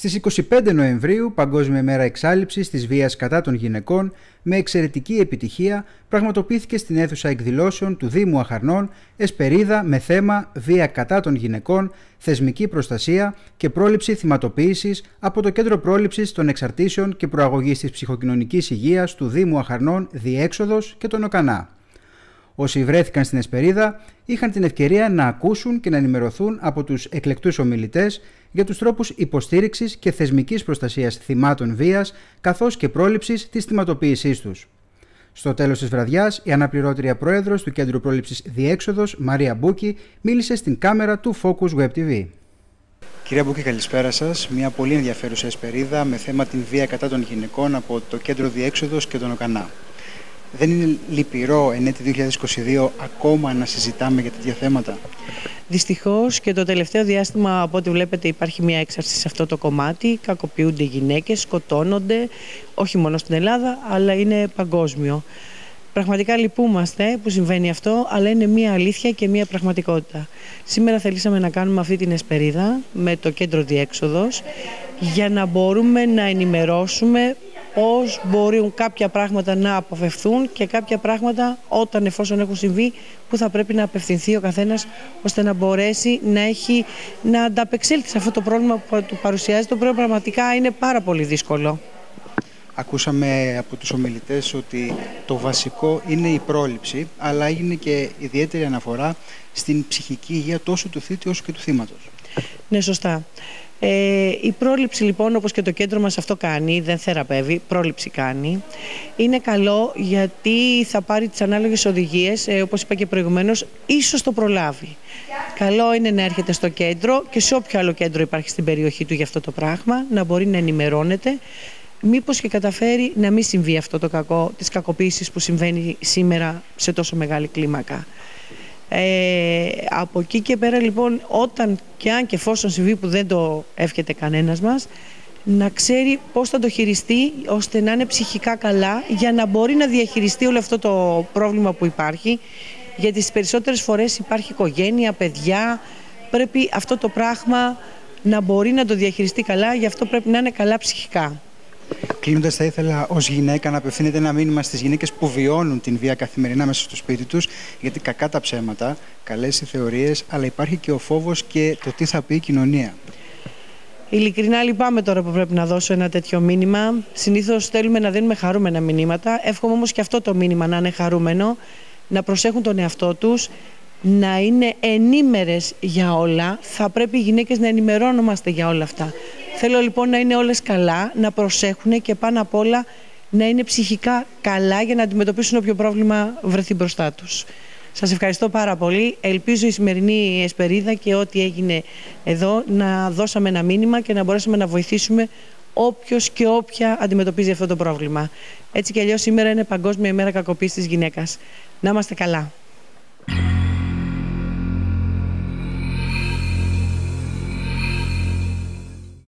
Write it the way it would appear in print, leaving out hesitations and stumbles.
Στις 25 Νοεμβρίου, Παγκόσμια ημέρα εξάλειψης της βίας κατά των γυναικών, με εξαιρετική επιτυχία πραγματοποιήθηκε στην αίθουσα εκδηλώσεων του Δήμου Αχαρνών εσπερίδα με θέμα «Βία κατά των γυναικών, θεσμική προστασία και πρόληψη θυματοποίησης» από το Κέντρο Πρόληψης των Εξαρτήσεων και Προαγωγής της Ψυχοκοινωνικής Υγείας του Δήμου Αχαρνών Διέξοδος και τον ΟΚΑΝΑ. Όσοι βρέθηκαν στην εσπερίδα είχαν την ευκαιρία να ακούσουν και να ενημερωθούν από τους εκλεκτούς ομιλητές για τους τρόπους υποστήριξης και θεσμικής προστασίας θυμάτων βίας, καθώς και πρόληψης της θυματοποίησής τους. Στο τέλος της βραδιάς, η αναπληρώτρια πρόεδρος του Κέντρου Πρόληψης Διέξοδος, Μαρία Μπούκη, μίλησε στην κάμερα του Focus Web TV. Κυρία Μπούκη, καλησπέρα σας. Μια πολύ ενδιαφέρουσα εσπερίδα με θέμα την βία κατά των γυναικών από το Κέντρο Διέξοδος και τον ΟΚΑΝΑ. Δεν είναι λυπηρό εν έτη 2022 ακόμα να συζητάμε για τέτοια θέματα? Δυστυχώς και το τελευταίο διάστημα, από ό,τι βλέπετε, υπάρχει μια έξαρση σε αυτό το κομμάτι. Κακοποιούνται οι γυναίκες, σκοτώνονται, όχι μόνο στην Ελλάδα, αλλά είναι παγκόσμιο. Πραγματικά λυπούμαστε που συμβαίνει αυτό, αλλά είναι μια αλήθεια και μια πραγματικότητα. Σήμερα θελήσαμε να κάνουμε αυτή την εσπερίδα με το Κέντρο Διέξοδος για να μπορούμε να ενημερώσουμε πώς μπορούν κάποια πράγματα να αποφευθούν και κάποια πράγματα, όταν εφόσον έχουν συμβεί, που θα πρέπει να απευθυνθεί ο καθένας ώστε να μπορέσει να ανταπεξέλθει σε αυτό το πρόβλημα που του παρουσιάζει, το οποίο πραγματικά είναι πάρα πολύ δύσκολο. Ακούσαμε από τους ομιλητές ότι το βασικό είναι η πρόληψη, αλλά έγινε και ιδιαίτερη αναφορά στην ψυχική υγεία τόσο του θήτη όσο και του θύματος. Ναι, σωστά. Η πρόληψη λοιπόν, όπως και το κέντρο μας αυτό κάνει, δεν θεραπεύει, πρόληψη κάνει. Είναι καλό γιατί θα πάρει τις ανάλογες οδηγίες, όπως είπα και προηγουμένως, ίσως το προλάβει. Καλό είναι να έρχεται στο κέντρο και σε όποιο άλλο κέντρο υπάρχει στην περιοχή του για αυτό το πράγμα, να μπορεί να ενημερώνεται, μήπως και καταφέρει να μην συμβεί αυτό το κακό της κακοποίησης που συμβαίνει σήμερα σε τόσο μεγάλη κλίμακα. Από εκεί και πέρα λοιπόν, όταν και αν και εφόσον συμβεί, που δεν το εύχεται κανένας μας, να ξέρει πώς θα το χειριστεί ώστε να είναι ψυχικά καλά, για να μπορεί να διαχειριστεί όλο αυτό το πρόβλημα που υπάρχει, γιατί τις περισσότερες φορές υπάρχει οικογένεια, παιδιά, πρέπει αυτό το πράγμα να μπορεί να το διαχειριστεί καλά, γι' αυτό πρέπει να είναι καλά ψυχικά. Κλείνοντας, θα ήθελα ως γυναίκα να απευθύνετε ένα μήνυμα στις γυναίκες που βιώνουν την βία καθημερινά μέσα στο σπίτι τους, γιατί κακά τα ψέματα, καλές οι θεωρίες, αλλά υπάρχει και ο φόβος και το τι θα πει η κοινωνία. Ειλικρινά λυπάμαι τώρα που πρέπει να δώσω ένα τέτοιο μήνυμα. Συνήθως θέλουμε να δίνουμε χαρούμενα μηνύματα. Εύχομαι όμως και αυτό το μήνυμα να είναι χαρούμενο, να προσέχουν τον εαυτό τους, να είναι ενήμερες για όλα. Θα πρέπει οι γυναίκες να ενημερώνομαστε για όλα αυτά. Θέλω λοιπόν να είναι όλες καλά, να προσέχουν και πάνω απ' όλα να είναι ψυχικά καλά για να αντιμετωπίσουν όποιο πρόβλημα βρεθεί μπροστά τους. Σας ευχαριστώ πάρα πολύ. Ελπίζω η σημερινή εσπερίδα και ό,τι έγινε εδώ να δώσαμε ένα μήνυμα και να μπορέσουμε να βοηθήσουμε όποιος και όποια αντιμετωπίζει αυτό το πρόβλημα. Έτσι κι αλλιώς σήμερα είναι Παγκόσμια ημέρα κακοποίησης της γυναίκας. Να είμαστε καλά.